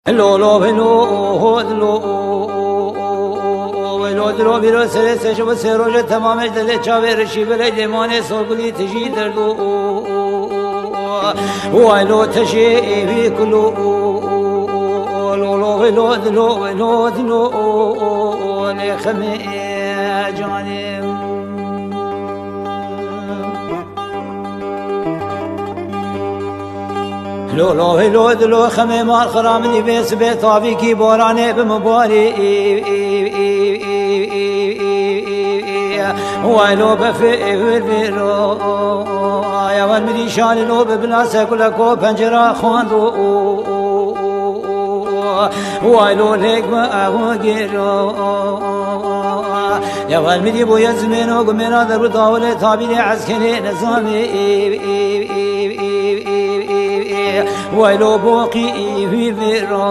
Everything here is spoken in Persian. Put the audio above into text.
لو درو بیرو سر سش و سروج تمامش دل چاوی رشی بلی دیمان سوگلی تجی دردو وایلو تشی بی کلو لو دلو لخمی جانم لو دلو خمی مال خرامنی بیس بیتابی کی بارانه بمباری وایلو بفیر بیرو یا ون میری شانی لو ببنا سکولا کو پنجره خواندو وایلو لگم اهو گیرو یا ون میری بوی زمینو گمینا در داول تابیل عسکری نظامی وایلو بوقی وی بیرو